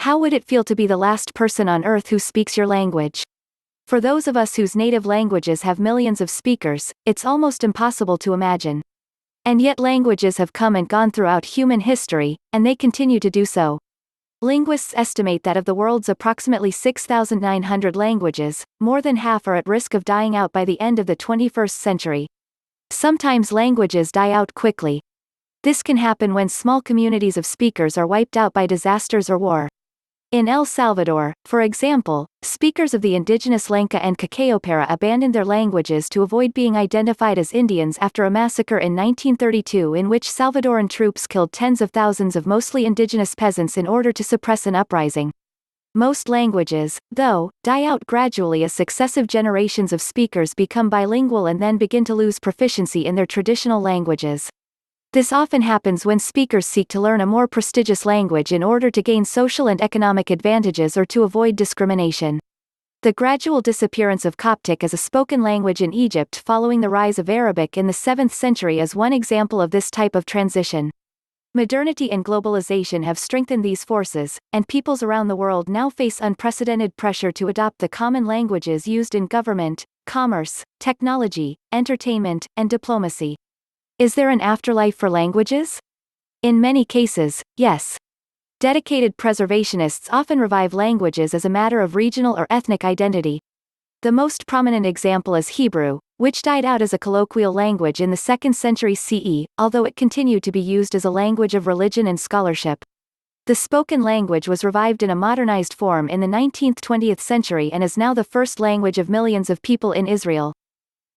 How would it feel to be the last person on Earth who speaks your language? For those of us whose native languages have millions of speakers, it's almost impossible to imagine. And yet languages have come and gone throughout human history, and they continue to do so. Linguists estimate that of the world's approximately 6,900 languages, more than half are at risk of dying out by the end of the 21st century. Sometimes languages die out quickly. This can happen when small communities of speakers are wiped out by disasters or war. In El Salvador, for example, speakers of the indigenous Lenca and Cacaopera abandoned their languages to avoid being identified as Indians after a massacre in 1932 in which Salvadoran troops killed tens of thousands of mostly indigenous peasants in order to suppress an uprising. Most languages, though, die out gradually as successive generations of speakers become bilingual and then begin to lose proficiency in their traditional languages. This often happens when speakers seek to learn a more prestigious language in order to gain social and economic advantages or to avoid discrimination. The gradual disappearance of Coptic as a spoken language in Egypt following the rise of Arabic in the 7th century is one example of this type of transition. Modernity and globalization have strengthened these forces, and peoples around the world now face unprecedented pressure to adopt the common languages used in government, commerce, technology, entertainment, and diplomacy. Is there an afterlife for languages? In many cases, yes. Dedicated preservationists often revive languages as a matter of regional or ethnic identity. The most prominent example is Hebrew, which died out as a colloquial language in the 2nd century CE, although it continued to be used as a language of religion and scholarship. The spoken language was revived in a modernized form in the 19th–20th century and is now the first language of millions of people in Israel.